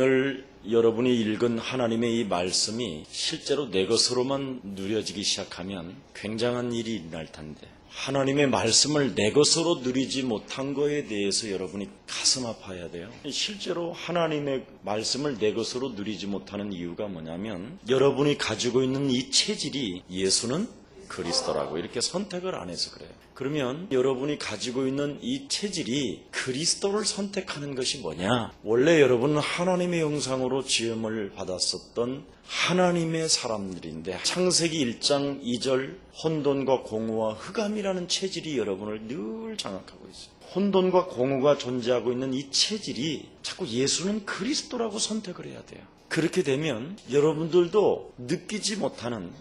오늘 여러분이 읽은 하나님의 이 말씀이 실제로 내 것으로만 누려지기 시작하면 굉장한 일이 일어날 텐데, 하나님의 말씀을 내 것으로 누리지 못한 거에 대해서 여러분이 가슴 아파야 돼요. 실제로 하나님의 말씀을 내 것으로 누리지 못하는 이유가 뭐냐면, 여러분이 가지고 있는 이 체질이 예수는 그리스도라고 이렇게 선택을 안 해서 그래요. 그러면 여러분이 가지고 있는 이 체질이 그리스도를 선택하는 것이 뭐냐? 원래 여러분은 하나님의 형상으로 지음을 받았었던 하나님의 사람들인데, 창세기 1장 2절 혼돈과 공허와 흑암이라는 체질이 여러분을 늘 장악하고 있어요. 혼돈과 공허가 존재하고 있는 이 체질이 자꾸 예수는 그리스도라고 선택을 해야 돼요. 그렇게 되면 여러분들도 느끼지 못하는,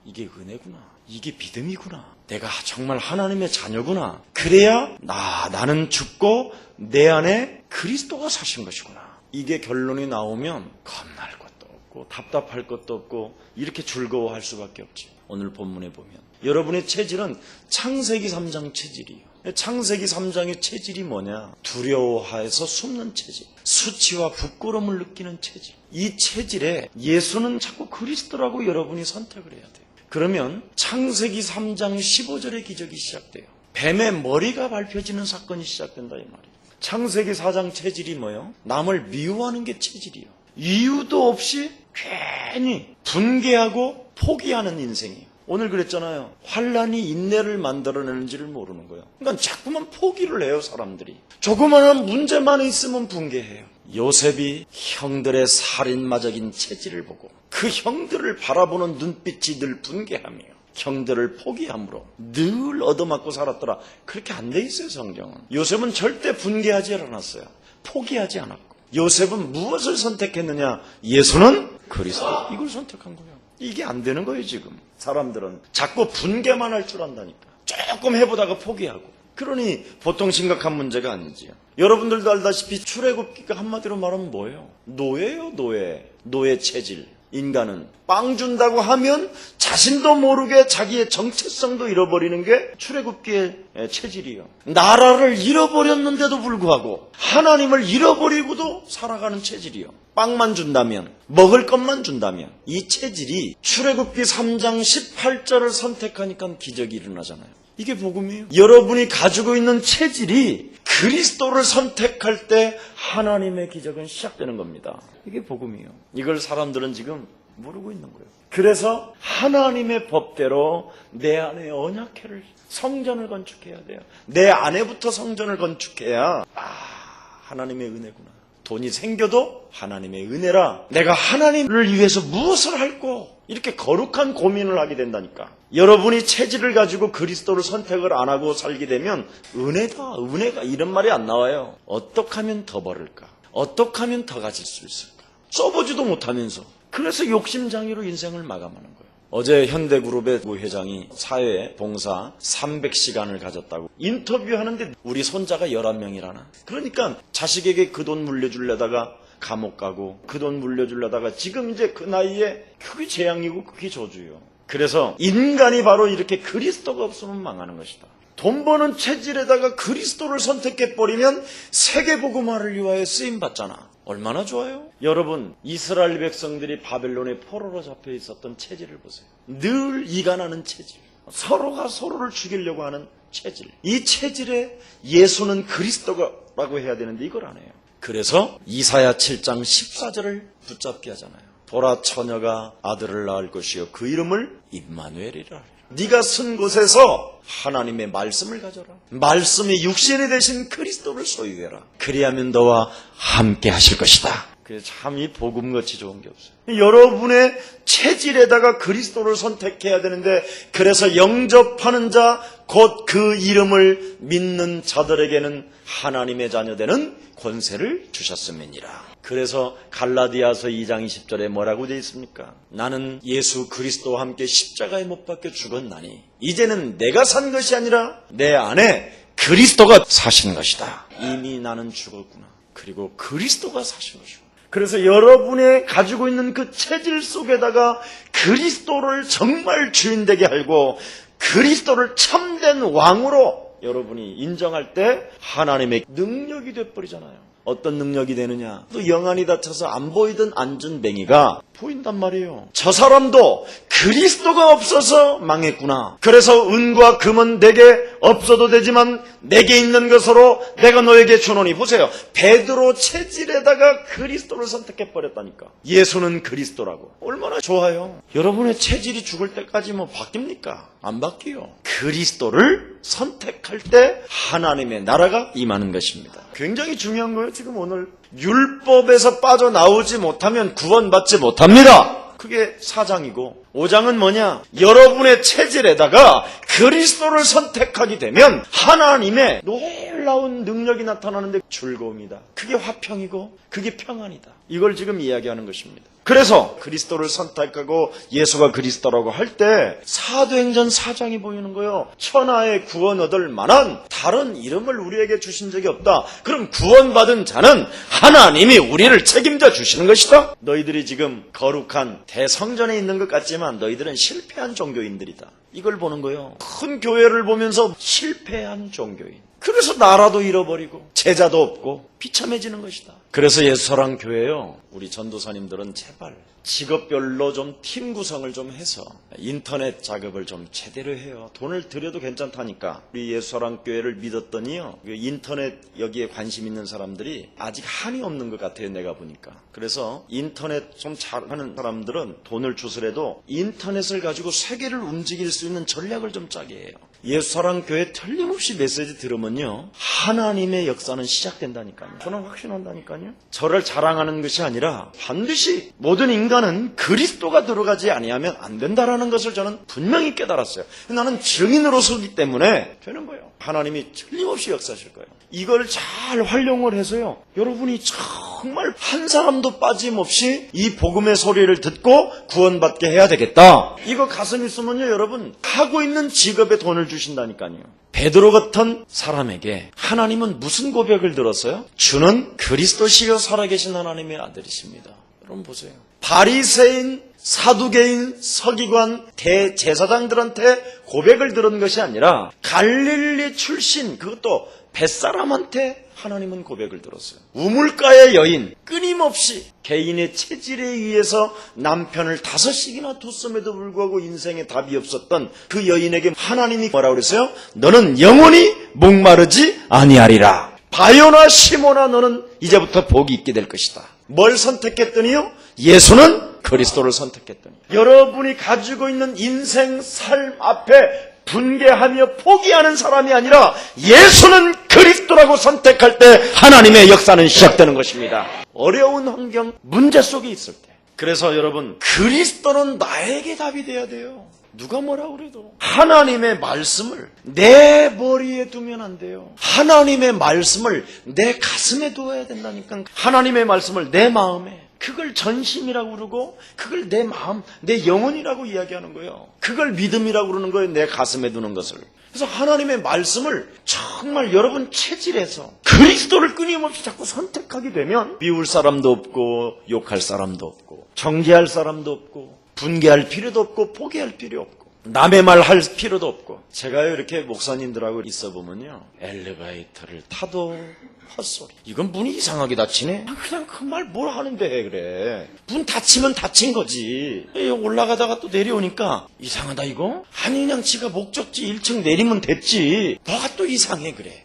이게 은혜구나, 이게 믿음이구나, 내가 정말 하나님의 자녀구나, 그래야 나는 죽고 내 안에 그리스도가 사신 것이구나, 이게 결론이 나오면 겁날 것도 없고 답답할 것도 없고 이렇게 즐거워할 수밖에 없지. 오늘 본문에 보면 여러분의 체질은 창세기 3장 체질이에요. 창세기 3장의 체질이 뭐냐? 두려워해서 숨는 체질, 수치와 부끄러움을 느끼는 체질. 이 체질에 예수는 자꾸 그리스도라고 여러분이 선택을 해야 돼요. 그러면 창세기 3장 15절의 기적이 시작돼요. 뱀의 머리가 밟혀지는 사건이 시작된다 이 말이에요. 창세기 4장 체질이 뭐예요? 남을 미워하는 게 체질이에요. 이유도 없이 괜히 분개하고 포기하는 인생이에요. 오늘 그랬잖아요. 환란이 인내를 만들어내는지를 모르는 거예요. 그러니까 자꾸만 포기를 해요. 사람들이 조그마한 문제만 있으면 분개해요. 요셉이 형들의 살인마적인 체질을 보고 그 형들을 바라보는 눈빛이 늘 분개하며 형들을 포기함으로 늘 얻어맞고 살았더라. 그렇게 안 돼 있어요. 성경은. 요셉은 절대 분개하지 않았어요. 포기하지 않았고. 요셉은 무엇을 선택했느냐? 예수는 그리스도, 이걸 선택한 거예요. 이게 안 되는 거예요. 지금 사람들은 자꾸 분개만 할 줄 안다니까. 조금 해보다가 포기하고. 그러니 보통 심각한 문제가 아니지요. 여러분들도 알다시피 출애굽기가 한마디로 말하면 뭐예요? 노예예요. 노예 체질. 인간은 빵 준다고 하면 자신도 모르게 자기의 정체성도 잃어버리는 게 출애굽기의 체질이에요. 나라를 잃어버렸는데도 불구하고 하나님을 잃어버리고도 살아가는 체질이요. 빵만 준다면, 먹을 것만 준다면, 이 체질이 출애굽기 3장 18절을 선택하니까 기적이 일어나잖아요. 이게 복음이에요. 여러분이 가지고 있는 체질이 그리스도를 선택할 때 하나님의 기적은 시작되는 겁니다. 이게 복음이에요. 이걸 사람들은 지금 모르고 있는 거예요. 그래서 하나님의 법대로 내 안에 언약궤를, 성전을 건축해야 돼요. 내 안에부터 성전을 건축해야 하나님의 은혜구나. 돈이 생겨도 하나님의 은혜라. 내가 하나님을 위해서 무엇을 할꼬? 이렇게 거룩한 고민을 하게 된다니까. 여러분이 체질을 가지고 그리스도를 선택을 안 하고 살게 되면 은혜다, 은혜가 이런 말이 안 나와요. 어떻게 하면 더 벌을까? 어떻게 하면 더 가질 수 있을까? 써보지도 못하면서. 그래서 욕심장애로 인생을 마감하는 거예요. 어제 현대그룹의 부회장이 사회 봉사 300시간을 가졌다고 인터뷰하는데 우리 손자가 11명이라나. 그러니까 자식에게 그 돈 물려주려다가 감옥 가고, 그 돈 물려주려다가 지금 이제 그 나이에 그게 재앙이고 그게 저주예요. 그래서 인간이 바로 이렇게 그리스도가 없으면 망하는 것이다. 돈 버는 체질에다가 그리스도를 선택해버리면 세계복음화를 위하여 쓰임받잖아. 얼마나 좋아요? 여러분, 이스라엘 백성들이 바벨론의 포로로 잡혀 있었던 체질을 보세요. 늘 이간하는 체질, 서로가 서로를 죽이려고 하는 체질. 이 체질에 예수는 그리스도라고 해야 되는데 이걸 안 해요. 그래서 이사야 7장 14절을 붙잡게 하잖아요. 보라, 처녀가 아들을 낳을 것이요 그 이름을 임마누엘이라. 네가 쓴 곳에서 하나님의 말씀을 가져라. 말씀이 육신이 되신 그리스도를 소유해라. 그리하면 너와 함께 하실 것이다. 참 이 복음같이 좋은 게 없어요. 여러분의 체질에다가 그리스도를 선택해야 되는데, 그래서 영접하는 자, 곧 그 이름을 믿는 자들에게는 하나님의 자녀되는 권세를 주셨음이니라. 그래서 갈라디아서 2장 20절에 뭐라고 되어 있습니까? 나는 예수 그리스도와 함께 십자가에 못 박혀 죽었나니 이제는 내가 산 것이 아니라 내 안에 그리스도가 사신 것이다. 이미 나는 죽었구나. 그리고 그리스도가 사신 것이구나. 그래서 여러분의 가지고 있는 그 체질 속에다가 그리스도를 정말 주인되게 하고 그리스도를 참된 왕으로 여러분이 인정할 때 하나님의 능력이 돼버리잖아요. 어떤 능력이 되느냐? 또 영안이 닫혀서 안 보이던 안전뱅이가 보인단 말이에요. 저 사람도 그리스도가 없어서 망했구나. 그래서 은과 금은 내게 없어도 되지만 내게 있는 것으로 내가 너에게 주노니. 보세요. 베드로 체질에다가 그리스도를 선택해버렸다니까. 예수는 그리스도라고. 얼마나 좋아요. 여러분의 체질이 죽을 때까지 뭐 바뀝니까? 안 바뀌어요. 그리스도를 선택할 때 하나님의 나라가 임하는 것입니다. 굉장히 중요한 거예요. 지금 오늘 율법에서 빠져나오지 못하면 구원받지 못합니다. 그게 4장이고 5장은 뭐냐? 여러분의 체질에다가 그리스도를 선택하게 되면 하나님의 놀라운 능력이 나타나는데 즐거움이다. 그게 화평이고 그게 평안이다. 이걸 지금 이야기하는 것입니다. 그래서 그리스도를 선택하고 예수가 그리스도라고 할 때 사도행전 4장이 보이는 거예요. 천하의 구원 얻을 만한 다른 이름을 우리에게 주신 적이 없다. 그럼 구원받은 자는 하나님이 우리를 책임져 주시는 것이다. 너희들이 지금 거룩한 대성전에 있는 것 같지만 너희들은 실패한 종교인들이다. 이걸 보는 거예요. 큰 교회를 보면서 실패한 종교인. 그래서 나라도 잃어버리고 제자도 없고 비참해지는 것이다. 그래서 예수사랑 교회요, 우리 전도사님들은 제발 직업별로 좀 팀 구성을 좀 해서 인터넷 작업을 좀 제대로 해요. 돈을 들여도 괜찮다니까. 우리 예수사랑 교회를 믿었더니요, 인터넷 여기에 관심 있는 사람들이 아직 한이 없는 것 같아요. 내가 보니까. 그래서 인터넷 좀 잘하는 사람들은 돈을 주스라도 인터넷을 가지고 세계를 움직일 수 있는 전략을 좀 짜게 해요. 예수사랑 교회 틀림없이 메시지 들으면요, 하나님의 역사는 시작된다니까요. 저는 확신한다니까요. 저를 자랑하는 것이 아니라 반드시 모든 인간은 그리스도가 들어가지 아니하면 안 된다라는 것을 저는 분명히 깨달았어요. 나는 증인으로 서기 때문에 되는 거예요. 하나님이 틀림없이 역사하실 거예요. 이걸 잘 활용을 해서요, 여러분이 정말 한 사람도 빠짐없이 이 복음의 소리를 듣고 구원받게 해야 되겠다. 이거 가슴 있으면요, 여러분 하고 있는 직업에 돈을 주신다니까요. 베드로 같은 사람에게 하나님은 무슨 고백을 들었어요? 주는 그리스도시요 살아계신 하나님의 아들이십니다. 여러분 보세요. 바리새인, 사두개인, 서기관, 대제사장들한테 고백을 들은 것이 아니라 갈릴리 출신, 그것도 뱃사람한테 하나님은 고백을 들었어요. 우물가의 여인, 끊임없이 개인의 체질에 의해서 남편을 5씩이나 뒀음에도 불구하고 인생에 답이 없었던 그 여인에게 하나님이 뭐라고 그랬어요? 너는 영원히 목마르지 아니하리라. 바요나 시모나 너는 이제부터 복이 있게 될 것이다. 뭘 선택했더니요? 예수는 그리스도를 선택했더니. 여러분이 가지고 있는 인생 삶 앞에 분개하며 포기하는 사람이 아니라 예수는 그리스도라고 선택할 때 하나님의 역사는 시작되는 것입니다. 어려운 환경, 문제 속에 있을 때. 그래서 여러분, 그리스도는 나에게 답이 돼야 돼요. 누가 뭐라 그래도 하나님의 말씀을 내 머리에 두면 안 돼요. 하나님의 말씀을 내 가슴에 두어야 된다니까. 하나님의 말씀을 내 마음에, 그걸 전심이라고 그러고 그걸 내 마음, 내 영혼이라고 이야기하는 거예요. 그걸 믿음이라고 그러는 거예요. 내 가슴에 두는 것을. 그래서 하나님의 말씀을 정말 여러분 체질에서 그리스도를 끊임없이 자꾸 선택하게 되면 미울 사람도 없고 욕할 사람도 없고 정죄할 사람도 없고 분개할 필요도 없고 포기할 필요 없고 남의 말 할 필요도 없고. 제가요, 이렇게 목사님들하고 있어 보면요, 엘리베이터를 타도 헛소리. 이건 문이 이상하게 닫히네? 그냥 그 말 뭘 하는데 그래. 문 닫히면 닫힌 거지. 올라가다가 또 내려오니까 이상하다 이거? 아니 그냥 지가 목적지 1층 내리면 됐지. 뭐가 또 이상해 그래.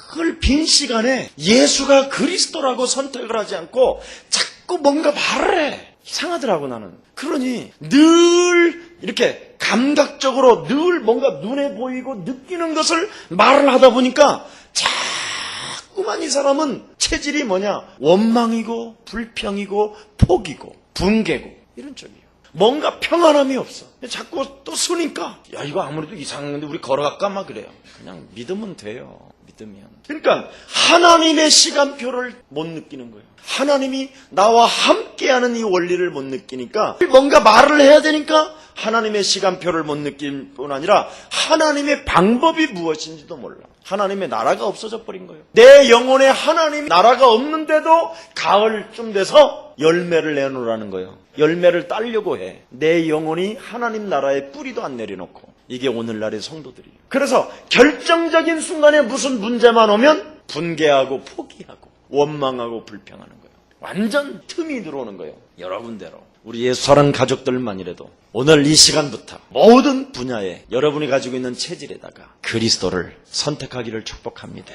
그걸 빈 시간에 예수가 그리스도라고 선택을 하지 않고 자꾸 뭔가 말을 해. 이상하더라고 나는. 그러니 늘 이렇게 감각적으로 늘 뭔가 눈에 보이고 느끼는 것을 말을 하다 보니까 자꾸만 이 사람은 체질이 뭐냐? 원망이고 불평이고 포기고 분개고 이런 쪽이에요. 뭔가 평안함이 없어. 자꾸 또 쓰니까 야 이거 아무래도 이상한데 우리 걸어갈까 막 그래요. 그냥 믿으면 돼요. 믿으면. 그러니까 하나님의 시간표를 못 느끼는 거예요. 하나님이 나와 함께하는 이 원리를 못 느끼니까 뭔가 말을 해야 되니까 하나님의 시간표를 못 느낄 뿐 아니라 하나님의 방법이 무엇인지도 몰라. 하나님의 나라가 없어져 버린 거예요. 내 영혼에 하나님 나라가 없는데도 가을쯤 돼서 열매를 내놓으라는 거예요. 열매를 따려고 해. 내 영혼이 하나님 나라의 뿌리도 안 내려놓고 이게 오늘날의 성도들이에요. 그래서 결정적인 순간에 무슨 문제만 오면 분개하고 포기하고 원망하고 불평하는 거예요. 완전 틈이 들어오는 거예요. 여러 군데로. 우리 예수 사랑 가족들만이라도 오늘 이 시간부터 모든 분야에 여러분이 가지고 있는 체질에다가 그리스도를 선택하기를 축복합니다.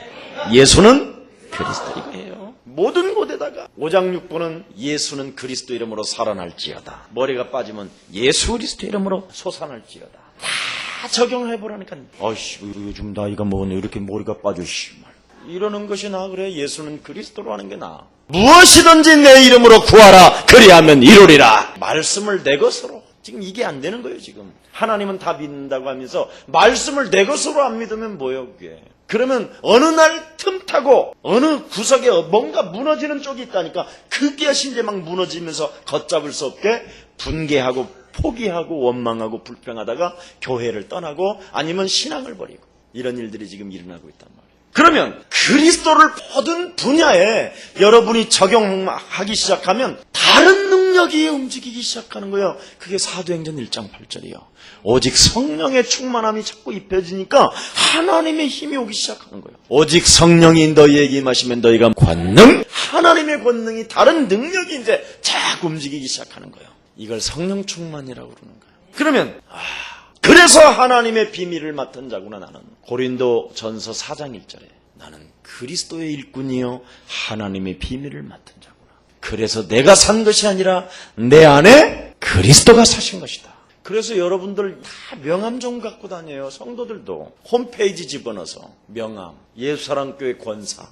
예수는 그리스도 이거예요. 모든 곳에다가 5장 6번은 예수는 그리스도 이름으로 살아날지어다. 머리가 빠지면 예수 그리스도 이름으로 솟아날지어다. 다 적용해보라니까. 아이씨 요즘 나이가 먹었네 이렇게 머리가 빠져 씨발. 이러는 것이 나 그래. 예수는 그리스도로 하는 게 나아. 무엇이든지 내 이름으로 구하라 그리하면 이루리라. 말씀을 내 것으로. 지금 이게 안 되는 거예요. 지금 하나님은 다 믿는다고 하면서 말씀을 내 것으로 안 믿으면 뭐예요 그게. 그러면 어느 날 틈타고 어느 구석에 뭔가 무너지는 쪽이 있다니까. 그것이 이제 막 무너지면서 걷잡을 수 없게 분개하고 포기하고 원망하고 불평하다가 교회를 떠나고 아니면 신앙을 버리고 이런 일들이 지금 일어나고 있단 말이에요. 그러면 그리스도를 모든 분야에 여러분이 적용하기 시작하면 다른 능력이 움직이기 시작하는 거예요. 그게 사도행전 1장 8절이에요. 오직 성령의 충만함이 자꾸 입혀지니까 하나님의 힘이 오기 시작하는 거예요. 오직 성령이 너희에게 임하시면 너희가 권능, 하나님의 권능이 다른 능력이 이제 자꾸 움직이기 시작하는 거예요. 이걸 성령 충만이라고 그러는 거예요. 그러면 그래서 하나님의 비밀을 맡은 자구나 나는. 고린도 전서 4장 1절에 나는 그리스도의 일꾼이요 하나님의 비밀을 맡은 자구나. 그래서 내가 산 것이 아니라 내 안에 그리스도가 사신 것이다. 그래서 여러분들 다 명함 좀 갖고 다녀요. 성도들도 홈페이지 집어넣어서 명함, 예수사랑교회 권사,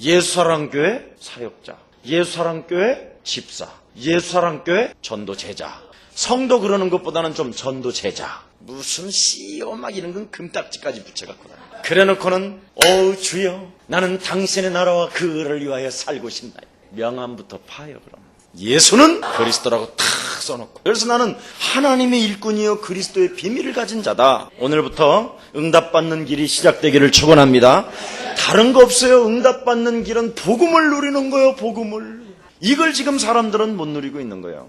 예수사랑교회 사역자, 예수사랑교회 집사, 예수사랑교회 전도제자. 성도 그러는 것보다는 좀 전도제자. 무슨 CEO 막 이런 건 금딱지까지 붙여갖고 다녀. 그래놓고는 주여 나는 당신의 나라와 그를 위하여 살고 싶다. 명함부터 파요. 그럼 예수는 그리스도라고 탁 써놓고. 그래서 나는 하나님의 일꾼이요 그리스도의 비밀을 가진 자다. 오늘부터 응답받는 길이 시작되기를 축원합니다. 다른 거 없어요. 응답받는 길은 복음을 누리는 거예요. 복음을. 이걸 지금 사람들은 못 누리고 있는 거예요.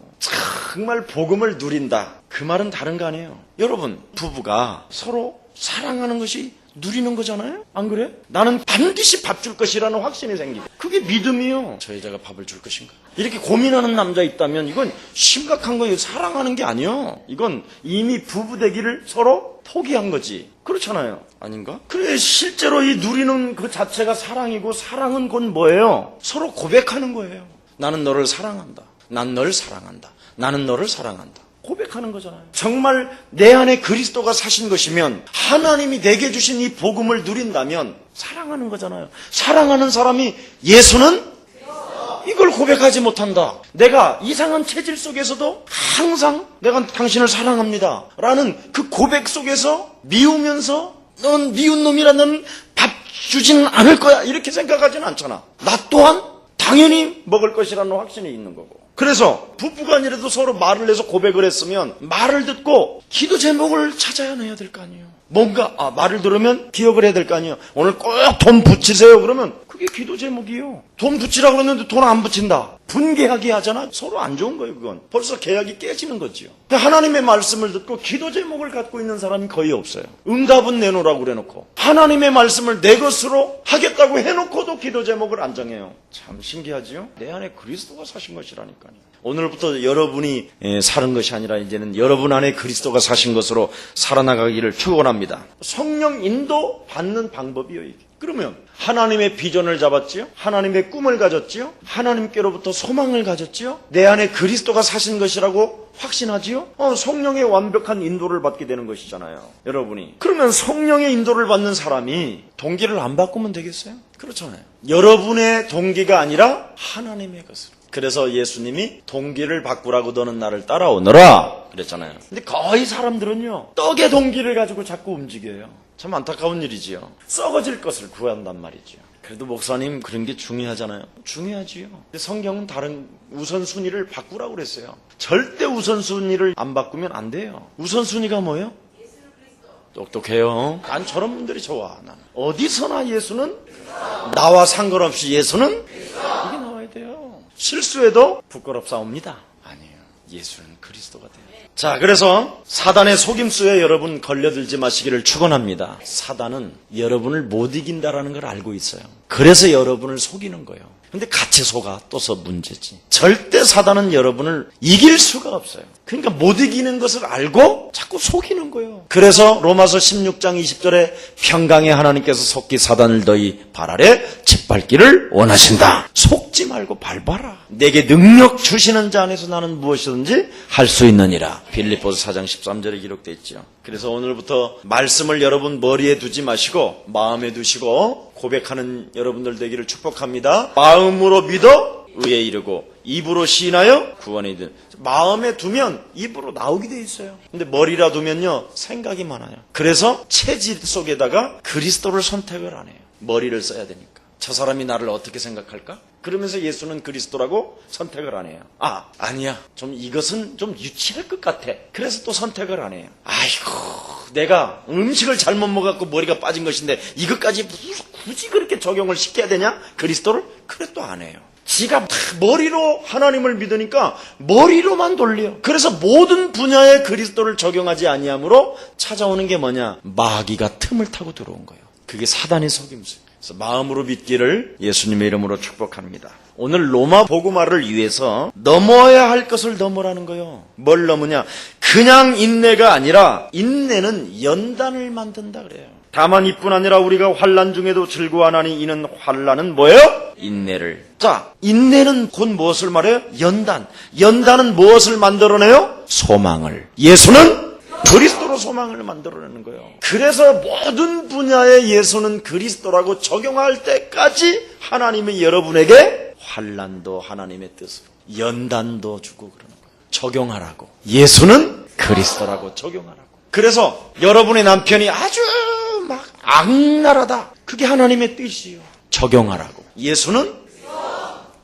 정말 복음을 누린다. 그 말은 다른 거 아니에요. 여러분 부부가 서로 사랑하는 것이 누리는 거잖아요. 안 그래? 나는 반드시 밥 줄 것이라는 확신이 생기고 그게 믿음이요. 저 여자가 밥을 줄 것인가? 이렇게 고민하는 남자 있다면 이건 심각한 거예요. 사랑하는 게 아니에요. 이건 이미 부부 되기를 서로 포기한 거지. 그렇잖아요. 아닌가? 그래 실제로 이 누리는 그 자체가 사랑이고 사랑은 곧 뭐예요? 서로 고백하는 거예요. 나는 너를 사랑한다. 난 널 사랑한다. 나는 너를 사랑한다. 고백하는 거잖아요. 정말 내 안에 그리스도가 사신 것이면 하나님이 내게 주신 이 복음을 누린다면 사랑하는 거잖아요. 사랑하는 사람이 예수는 이걸 고백하지 못한다. 내가 이상한 체질 속에서도 항상 내가 당신을 사랑합니다 라는 그 고백 속에서 미우면서 넌 미운 놈이라 넌 밥 주지는 않을 거야 이렇게 생각하지는 않잖아. 나 또한 당연히 먹을 것이라는 확신이 있는 거고. 그래서 부부간이라도 서로 말을 해서 고백을 했으면 말을 듣고 기도 제목을 찾아내야 될 거 아니에요. 뭔가 말을 들으면 기억을 해야 될 거 아니에요. 오늘 꼭 돈 붙이세요 그러면 그게 기도 제목이에요. 돈 붙이라고 그러는데 돈 안 붙인다. 분개하게 하잖아. 서로 안 좋은 거예요. 그건 벌써 계약이 깨지는 거지요. 하나님의 말씀을 듣고 기도 제목을 갖고 있는 사람이 거의 없어요. 응답은 내놓으라고 그래놓고 하나님의 말씀을 내 것으로 하겠다고 해놓고도 기도 제목을 안 정해요. 참 신기하지요. 내 안에 그리스도가 사신 것이라니까요. 오늘부터 여러분이 사는 것이 아니라 이제는 여러분 안에 그리스도가 사신 것으로 살아나가기를 축원합니다. 성령 인도 받는 방법이요 이게. 그러면 하나님의 비전을 잡았지요? 하나님의 꿈을 가졌지요? 하나님께로부터 소망을 가졌지요? 내 안에 그리스도가 사신 것이라고 확신하지요? 성령의 완벽한 인도를 받게 되는 것이잖아요. 여러분이. 그러면 성령의 인도를 받는 사람이 동기를 안 바꾸면 되겠어요? 그렇잖아요. 여러분의 동기가 아니라 하나님의 것으로. 그래서 예수님이 동기를 바꾸라고 너는 나를 따라오너라 그랬잖아요. 근데 거의 사람들은요 떡의 동기를 가지고 자꾸 움직여요. 참 안타까운 일이지요. 썩어질 것을 구한단 말이죠. 그래도 목사님 그런 게 중요하잖아요. 중요하지요. 근데 성경은 다른 우선순위를 바꾸라고 그랬어요. 절대 우선순위를 안 바꾸면 안 돼요. 우선순위가 뭐예요? 똑똑해요. 난 저런 분들이 좋아. 난 어디서나 예수는 나와 상관없이 예수는 이게 나와야 돼요. 실수해도 부끄럽사옵니다. 아니에요. 예수는 그리스도가 돼요. 자, 그래서 사단의 속임수에 여러분 걸려들지 마시기를 축원합니다. 사단은 여러분을 못 이긴다라는 걸 알고 있어요. 그래서 여러분을 속이는 거예요. 근데 같이 속아 또서 문제지. 절대 사단은 여러분을 이길 수가 없어요. 그러니까 못 이기는 것을 알고 자꾸 속이는 거예요. 그래서 로마서 16장 20절에 평강의 하나님께서 속기 사단을 너희 발 아래 짓밟기를 원하신다. 속지 말고 밟아라. 내게 능력 주시는 자 안에서 나는 무엇이든지 할 수 있느니라. 빌립보서 4장 13절에 기록되어 있죠. 그래서 오늘부터 말씀을 여러분 머리에 두지 마시고 마음에 두시고 고백하는 여러분들 되기를 축복합니다. 마음으로 믿어 의에 이르고 입으로 시인하여 구원에 이르는. 마음에 두면 입으로 나오게 돼 있어요. 근데 머리라 두면요 생각이 많아요. 그래서 체질 속에다가 그리스도를 선택을 안 해요. 머리를 써야 되니까. 저 사람이 나를 어떻게 생각할까? 그러면서 예수는 그리스도라고 선택을 안 해요. 아니야. 좀 이것은 좀 유치할 것 같아. 그래서 또 선택을 안 해요. 아이고, 내가 음식을 잘못 먹어갖고 머리가 빠진 것인데 이것까지 굳이 그렇게 적용을 시켜야 되냐? 그리스도를? 그래 또 안 해요. 지가 머리로 하나님을 믿으니까 머리로만 돌려. 그래서 모든 분야에 그리스도를 적용하지 아니하므로 찾아오는 게 뭐냐? 마귀가 틈을 타고 들어온 거예요. 그게 사단의 속임수예요. 그래서 마음으로 믿기를 예수님의 이름으로 축복합니다. 오늘 로마 복음화를 위해서 넘어야 할 것을 넘으라는 거예요. 뭘 넘으냐? 그냥 인내가 아니라 인내는 연단을 만든다 그래요. 다만 이뿐 아니라 우리가 환난 중에도 즐거워하나니 이는 환난은 뭐예요? 인내를. 자, 인내는 곧 무엇을 말해요? 연단. 연단은 무엇을 만들어내요? 소망을. 예수는 그리스도로 소망을 만들어내는 거예요. 그래서 모든 분야에 예수는 그리스도라고 적용할 때까지 하나님이 여러분에게 환난도 하나님의 뜻으로, 연단도 주고 그러는 거예요. 적용하라고. 예수는 그리스도라고 적용하라고. 그래서 여러분의 남편이 아주 막 악랄하다. 그게 하나님의 뜻이에요. 적용하라고. 예수는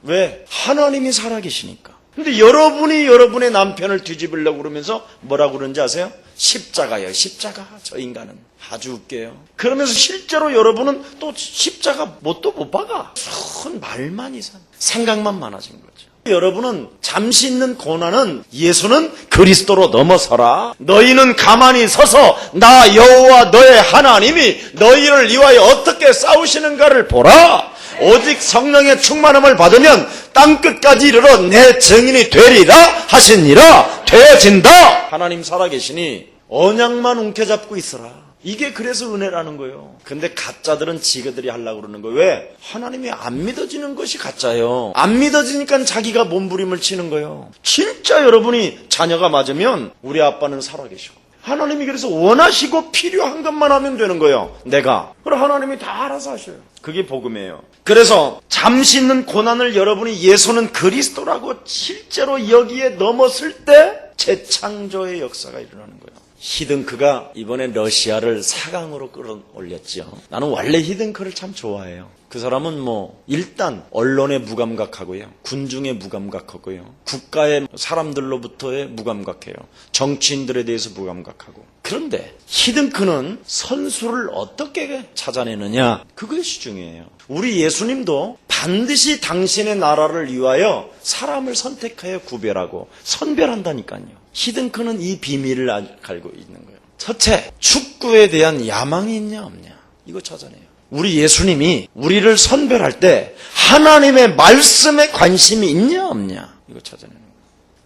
왜? 하나님이 살아계시니까. 근데 여러분이 여러분의 남편을 뒤집으려고 그러면서 뭐라고 그러는지 아세요? 십자가요. 십자가. 저 인간은 아주 웃겨요. 그러면서 실제로 여러분은 또 십자가 뭣도 못 박아. 무슨 말만 이상. 생각만 많아진 거죠. 여러분은 잠시 있는 고난은 예수는 그리스도로 넘어서라. 너희는 가만히 서서 나 여호와 너의 하나님이 너희를 위하여 어떻게 싸우시는가를 보라. 오직 성령의 충만함을 받으면 땅끝까지 이르러 내 증인이 되리라 하시니라. 되어진다. 하나님 살아계시니 언약만 움켜잡고 있어라. 이게 그래서 은혜라는 거예요. 근데 가짜들은 지그들이 하려고 그러는 거예요. 왜? 하나님이 안 믿어지는 것이 가짜예요. 안 믿어지니까 자기가 몸부림을 치는 거예요. 진짜 여러분이 자녀가 맞으면 우리 아빠는 살아계시고 하나님이 그래서 원하시고 필요한 것만 하면 되는 거예요. 내가. 그럼 하나님이 다 알아서 하셔요. 그게 복음이에요. 그래서 잠시 있는 고난을 여러분이 예수는 그리스도라고 실제로 여기에 넘었을 때 재창조의 역사가 일어나는 거예요. 히든크가 이번에 러시아를 4강으로 끌어올렸죠. 나는 원래 히든크를 참 좋아해요. 그 사람은 일단 언론에 무감각하고요. 군중에 무감각하고요. 국가의 사람들로부터의 무감각해요. 정치인들에 대해서 무감각하고. 그런데 히든크는 선수를 어떻게 찾아내느냐? 그것이 중요해요. 우리 예수님도 반드시 당신의 나라를 위하여 사람을 선택하여 구별하고 선별한다니까요. 히든크는 이 비밀을 알고 있는 거예요. 첫째, 축구에 대한 야망이 있냐 없냐? 이거 찾아내요. 우리 예수님이 우리를 선별할 때 하나님의 말씀에 관심이 있냐 없냐? 이거 찾아내는 거예요.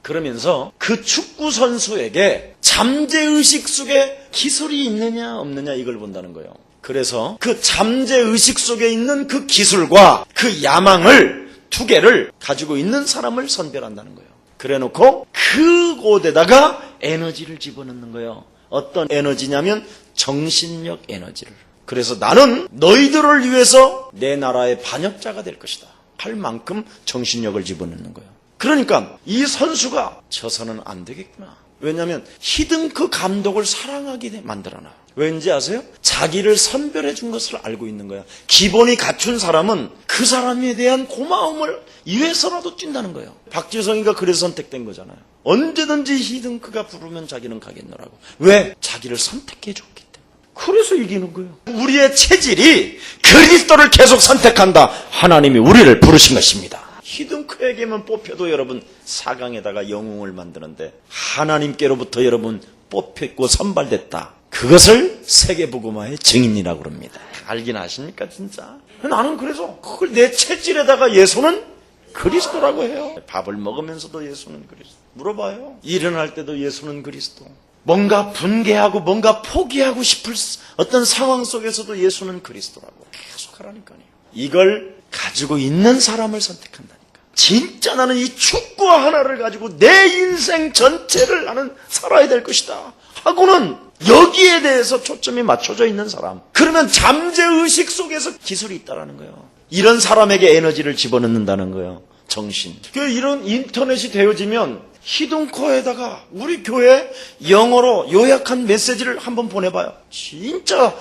그러면서 그 축구 선수에게 잠재의식 속에 기술이 있느냐 없느냐 이걸 본다는 거예요. 그래서 그 잠재의식 속에 있는 그 기술과 그 야망을 두 개를 가지고 있는 사람을 선별한다는 거예요. 그래놓고 그곳에다가 에너지를 집어넣는 거예요. 어떤 에너지냐면 정신력 에너지를. 그래서 나는 너희들을 위해서 내 나라의 반역자가 될 것이다 할 만큼 정신력을 집어넣는 거예요. 그러니까 이 선수가 져서는 안 되겠구나. 왜냐하면 히든크 감독을 사랑하게 만들어놔요. 왠지 아세요? 자기를 선별해 준 것을 알고 있는 거야. 기본이 갖춘 사람은 그 사람에 대한 고마움을 위해서라도 뛴다는 거예요. 박지성이가 그래서 선택된 거잖아요. 언제든지 히든크가 부르면 자기는 가겠노라고. 왜? 자기를 선택해 줬기 때문에. 그래서 이기는 거예요. 우리의 체질이 그리스도를 계속 선택한다. 하나님이 우리를 부르신 것입니다. 히든크에게만 뽑혀도 여러분 4강에다가 영웅을 만드는데 하나님께로부터 여러분 뽑혔고 선발됐다. 그것을 세계복음화의 증인이라고 그럽니다. 알긴 아십니까 진짜? 나는 그래서 그걸 내 체질에다가 예수는 그리스도라고 해요. 밥을 먹으면서도 예수는 그리스도. 물어봐요. 일어날 때도 예수는 그리스도. 뭔가 분개하고 뭔가 포기하고 싶을 어떤 상황 속에서도 예수는 그리스도라고 계속 하라니까요. 이걸 가지고 있는 사람을 선택한다니까. 진짜 나는 이 축구와 하나를 가지고 내 인생 전체를 나는 살아야 될 것이다 하고는 여기에 대해서 초점이 맞춰져 있는 사람. 그러면 잠재의식 속에서 기술이 있다는 거예요. 이런 사람에게 에너지를 집어넣는다는 거예요. 정신. 이런 인터넷이 되어지면 히든코어에다가 우리 교회 영어로 요약한 메시지를 한번 보내봐요. 진짜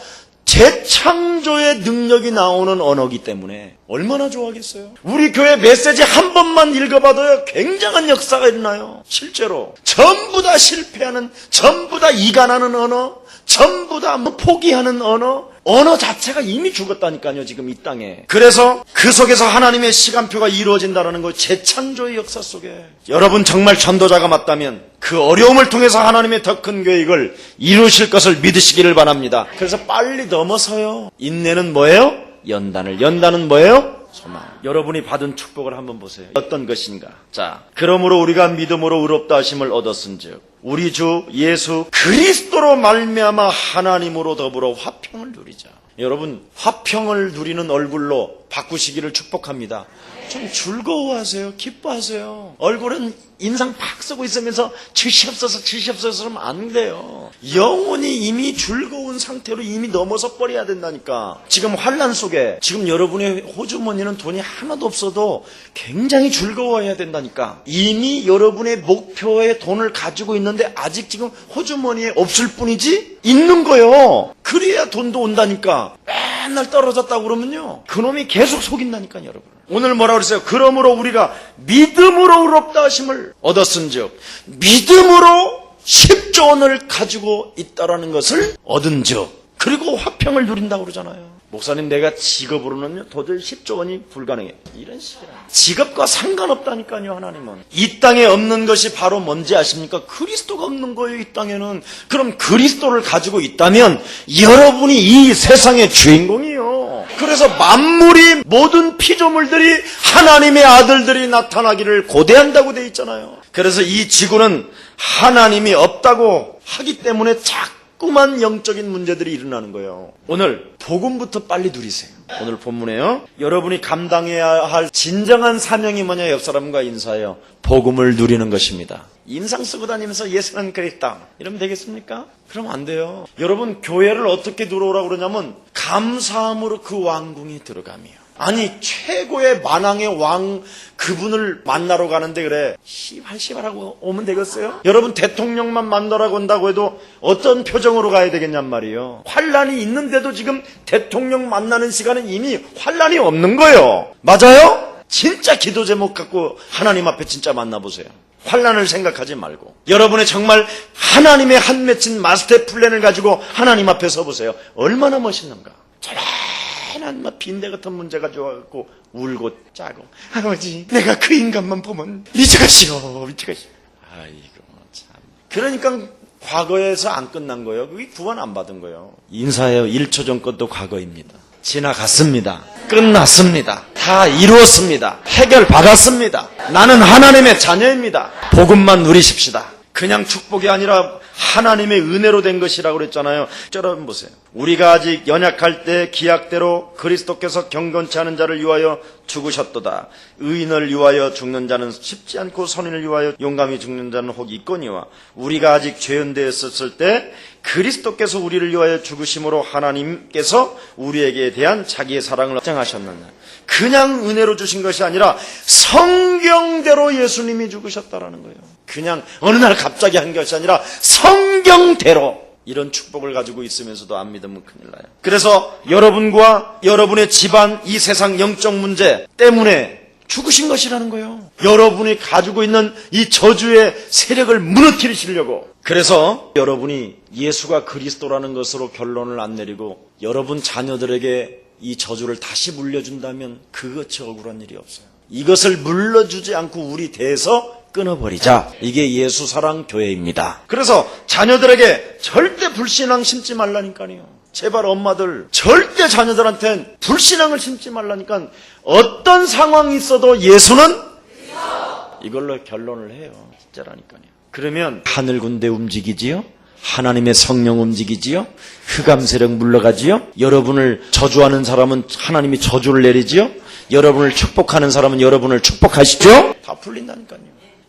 재창조의 능력이 나오는 언어기 때문에 얼마나 좋아하겠어요. 우리 교회 메시지 한 번만 읽어봐도요 굉장한 역사가 일어나요. 실제로 전부 다 실패하는, 전부 다 이간하는 언어, 전부 다 포기하는 언어 자체가 이미 죽었다니까요, 지금 이 땅에. 그래서 그 속에서 하나님의 시간표가 이루어진다는 거, 재창조의 역사 속에. 여러분 정말 전도자가 맞다면 그 어려움을 통해서 하나님의 더 큰 계획을 이루실 것을 믿으시기를 바랍니다. 그래서 빨리 넘어서요. 인내는 뭐예요? 연단은 뭐예요? 소망. 여러분이 받은 축복을 한번 보세요. 어떤 것인가? 자, 그러므로 우리가 믿음으로 의롭다 하심을 얻었은즉 우리 주 예수 그리스도로 말미암아 하나님으로 더불어 화평을 누리자. 여러분 화평을 누리는 얼굴로 바꾸시기를 축복합니다. 좀 즐거워하세요. 기뻐하세요. 얼굴은 인상 팍 쓰고 있으면서 주시옵소서 하면 안 돼요. 영혼이 이미 즐거운 상태로 이미 넘어서 버려야 된다니까. 지금 환난 속에 지금 여러분의 호주머니는 돈이 하나도 없어도 굉장히 즐거워해야 된다니까. 이미 여러분의 목표에 돈을 가지고 있는데 아직 지금 호주머니에 없을 뿐이지 있는 거예요. 그래야 돈도 온다니까. 맨날 떨어졌다고 그러면요 그놈이 계속 속인다니까요. 여러분 오늘 뭐라고 그랬어요? 그러므로 우리가 믿음으로 의롭다 하심을 얻었은즉 믿음으로 10조 원을 가지고 있다라는 것을 얻은즉 그리고 화평을 누린다고 그러잖아요. 목사님 내가 직업으로는요 도저히 10조 원이 불가능해. 이런 식이라. 직업과 상관없다니까요. 하나님은. 이 땅에 없는 것이 바로 뭔지 아십니까? 그리스도가 없는 거예요. 이 땅에는. 그럼 그리스도를 가지고 있다면 여러분이 이 세상의 주인공이에요. 그래서 만물이 모든 피조물들이 하나님의 아들들이 나타나기를 고대한다고 돼 있잖아요. 그래서 이 지구는 하나님이 없다고 하기 때문에 자꾸만 영적인 문제들이 일어나는 거예요. 오늘 복음부터 빨리 누리세요. 오늘 본문에요. 여러분이 감당해야 할 진정한 사명이 뭐냐? 옆 사람과 인사해요. 복음을 누리는 것입니다. 인상 쓰고 다니면서 예수는 그랬다 이러면 되겠습니까? 그러면 안 돼요. 여러분 교회를 어떻게 들어오라고 그러냐면 감사함으로 그 왕궁이 들어가며. 아니 최고의 만왕의 왕 그분을 만나러 가는데 그래 시발하고 오면 되겠어요? 여러분 대통령만 만나러 간다고 해도 어떤 표정으로 가야 되겠냔 말이에요. 환란이 있는데도 지금 대통령 만나는 시간은 이미 환란이 없는 거예요. 맞아요? 진짜 기도 제목 갖고 하나님 앞에 진짜 만나보세요. 환란을 생각하지 말고 여러분의 정말 하나님의 한 맺힌 마스터 플랜을 가지고 하나님 앞에 서보세요. 얼마나 멋있는가. 난 빈대 같은 문제 가져와갖고 울고 짜고 아버지 내가 그 인간만 보면 미쳐가시오. 아이고 참. 그러니까 과거에서 안 끝난 거예요. 그게 구원 안 받은 거예요. 인사해요. 1초 전 것도 과거입니다. 지나갔습니다. 끝났습니다. 다 이루었습니다. 해결받았습니다. 나는 하나님의 자녀입니다. 복음만 누리십시다. 그냥 축복이 아니라 하나님의 은혜로 된 것이라고 그랬잖아요. 여러분 보세요. 우리가 아직 연약할 때 기약대로 그리스도께서 경건치 않은 자를 위하여 죽으셨도다. 의인을 위하여 죽는 자는 쉽지 않고 선인을 위하여 용감히 죽는 자는 혹 있거니와 우리가 아직 죄인되었을 때 그리스도께서 우리를 위하여 죽으심으로 하나님께서 우리에게 대한 자기의 사랑을 확증하셨느냐. 그냥 은혜로 주신 것이 아니라 성경대로 예수님이 죽으셨다라는 거예요. 그냥 어느 날 갑자기 한 것이 아니라 성경대로. 이런 축복을 가지고 있으면서도 안 믿으면 큰일 나요. 그래서 여러분과 여러분의 집안, 이 세상 영적 문제 때문에 죽으신 것이라는 거예요. 여러분이 가지고 있는 이 저주의 세력을 무너뜨리시려고. 그래서 여러분이 예수가 그리스도라는 것으로 결론을 안 내리고 여러분 자녀들에게 이 저주를 다시 물려준다면 그것이 억울한 일이 없어요. 이것을 물러주지 않고 우리 대에서 끊어버리자. 이게 예수 사랑 교회입니다. 그래서 자녀들에게 절대 불신앙 심지 말라니까요. 제발 엄마들 절대 자녀들한테 불신앙을 심지 말라니까. 어떤 상황이 있어도 예수는 이걸로 결론을 해요. 진짜라니까요. 그러면 하늘 군대 움직이지요? 하나님의 성령 움직이지요? 흑암 세력 물러가지요? 여러분을 저주하는 사람은 하나님이 저주를 내리지요? 여러분을 축복하는 사람은 여러분을 축복하시죠? 다 풀린다니까요.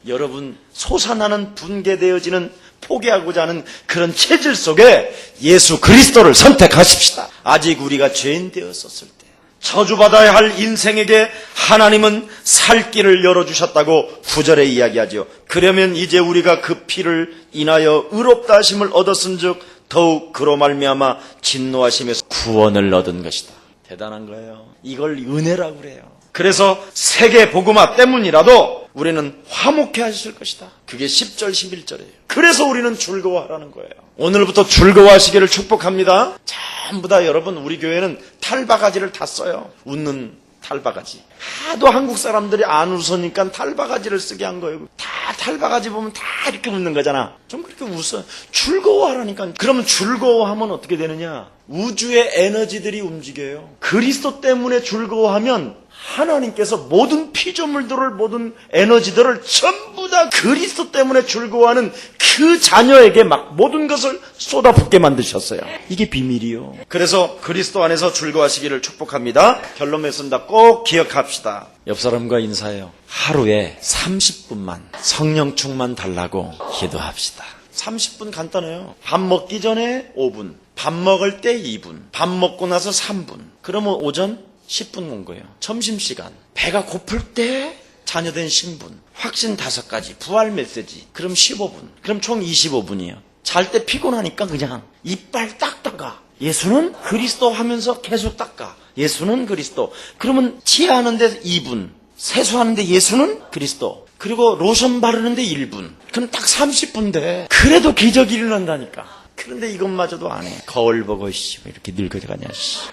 여러분 솟아나는 분개되어지는 포기하고자 하는 그런 체질 속에 예수 그리스도를 선택하십시다. 아직 우리가 죄인 되었었을 때 저주받아야 할 인생에게 하나님은 살 길을 열어주셨다고 9절에 이야기하죠. 그러면 이제 우리가 그 피를 인하여 의롭다 하심을 얻었은즉 더욱 그로 말미암아 진노하심에서 구원을 얻은 것이다. 대단한 거예요. 이걸 은혜라고 그래요. 그래서 세계 복음화 때문이라도 우리는 화목해 하실 것이다. 그게 10절 11절이에요. 그래서 우리는 즐거워하라는 거예요. 오늘부터 즐거워하시기를 축복합니다. 전부 다 여러분 우리 교회는 탈바가지를 다 써요. 웃는 탈바가지. 하도 한국 사람들이 안 웃으니까 탈바가지를 쓰게 한 거예요. 다 탈바가지 보면 다 이렇게 웃는 거잖아. 좀 그렇게 웃어. 즐거워하라니까. 그러면 즐거워하면 어떻게 되느냐? 우주의 에너지들이 움직여요. 그리스도 때문에 즐거워하면 하나님께서 모든 피조물들을 모든 에너지들을 전부 다 그리스도 때문에 즐거워하는 그 자녀에게 막 모든 것을 쏟아붓게 만드셨어요. 이게 비밀이요. 그래서 그리스도 안에서 즐거워하시기를 축복합니다. 결론 맺습니다. 꼭 기억합시다. 옆 사람과 인사해요. 하루에 30분만 성령 충만 달라고 기도합시다. 30분 간단해요. 밥 먹기 전에 5분, 밥 먹을 때 2분, 밥 먹고 나서 3분. 그러면 오전 10분 온 거예요. 점심시간. 배가 고플 때 자녀된 신분. 확신 5가지. 부활 메시지. 그럼 15분. 그럼 총 25분이에요. 잘 때 피곤하니까 그냥 이빨 닦다가 예수는 그리스도 하면서 계속 닦아. 예수는 그리스도. 그러면 치아하는데 2분. 세수하는데 예수는 그리스도. 그리고 로션 바르는데 1분. 그럼 딱 30분 돼. 그래도 기적이 일어난다니까. 그런데 이것마저도 안 해. 거울 보고 이렇게 늙어가냐.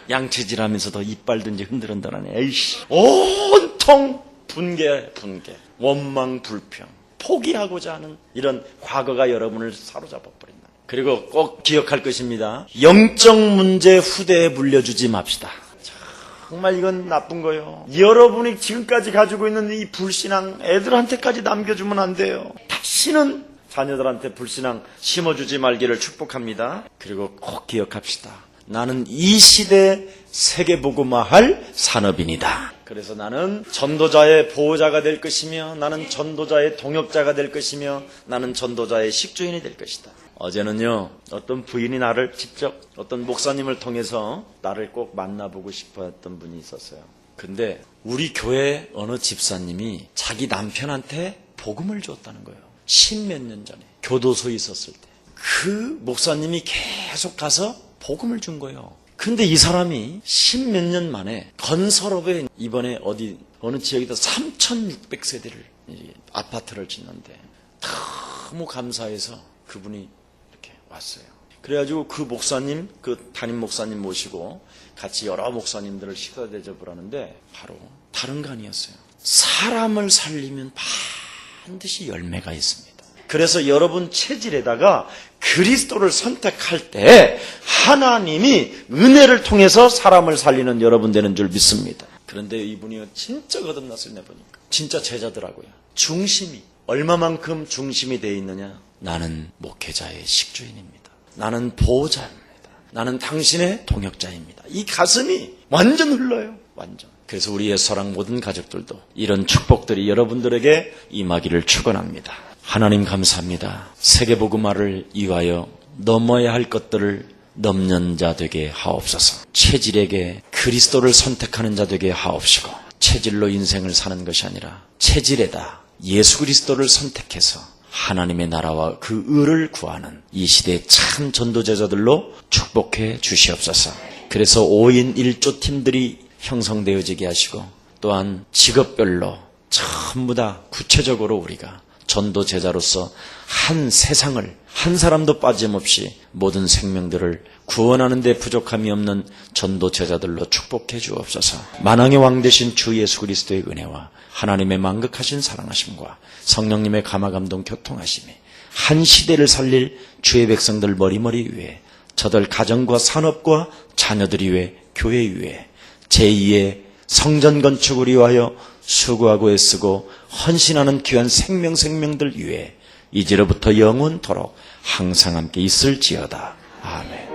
양치질하면서도 이빨든지 흔들흔들하네. 에이씨. 온통 분개. 원망 불평. 포기하고자 하는 이런 과거가 여러분을 사로잡아 버린다. 그리고 꼭 기억할 것입니다. 영적 문제 후대에 물려주지 맙시다. 정말 이건 나쁜 거예요. 여러분이 지금까지 가지고 있는 이 불신앙 애들한테까지 남겨주면 안 돼요. 다시는 자녀들한테 불신앙 심어주지 말기를 축복합니다. 그리고 꼭 기억합시다. 나는 이 시대 세계복음화할 산업인이다. 그래서 나는 전도자의 보호자가 될 것이며 나는 전도자의 동역자가 될 것이며 나는 전도자의 식주인이 될 것이다. 어제는요, 어떤 부인이 나를 직접 어떤 목사님을 통해서 나를 꼭 만나보고 싶어 했던 분이 있었어요. 근데 우리 교회 어느 집사님이 자기 남편한테 복음을 줬다는 거예요. 10몇 년 전에 교도소에 있었을 때 그 목사님이 계속 가서 복음을 준 거예요. 근데 이 사람이 10몇 년 만에 건설업에 이번에 어느 지역에다 3,600세대를 아파트를 짓는데 너무 감사해서 그분이 이렇게 왔어요. 그래가지고 그 목사님, 그 담임 목사님 모시고 같이 여러 목사님들을 식사 대접을 하는데 바로 다른 거 아니었어요. 사람을 살리면 반드시 열매가 있습니다. 그래서 여러분 체질에다가 그리스도를 선택할 때 하나님이 은혜를 통해서 사람을 살리는 여러분 되는 줄 믿습니다. 그런데 이분이 진짜 거듭났어요. 내보니까 진짜 제자더라고요. 중심이 얼마만큼 중심이 되어 있느냐. 나는 목회자의 식주인입니다. 나는 보호자입니다. 나는 당신의 동역자입니다. 이 가슴이 완전 흘러요. 완전. 그래서 우리의 사랑 모든 가족들도 이런 축복들이 여러분들에게 임하기를 축원합니다. 하나님 감사합니다. 세계복음화를 위하여 넘어야 할 것들을 넘는 자 되게 하옵소서. 체질에게 그리스도를 선택하는 자 되게 하옵시고 체질로 인생을 사는 것이 아니라 체질에다 예수 그리스도를 선택해서 하나님의 나라와 그 의를 구하는 이 시대의 참 전도제자들로 축복해 주시옵소서. 그래서 5인 1조 팀들이 형성되어지게 하시고 또한 직업별로 전부 다 구체적으로 우리가 전도 제자로서 한 세상을 한 사람도 빠짐없이 모든 생명들을 구원하는 데 부족함이 없는 전도 제자들로 축복해 주옵소서. 만왕의 왕 되신 주 예수 그리스도의 은혜와 하나님의 만극하신 사랑하심과 성령님의 감화감동 교통하심이 한 시대를 살릴 주의 백성들 머리머리 위에, 저들 가정과 산업과 자녀들이 위해, 교회 위에 제2의 성전 건축을 위하여 수고하고 애쓰고 헌신하는 귀한 생명들 위에 이제로부터 영원토록 항상 함께 있을지어다. 아멘.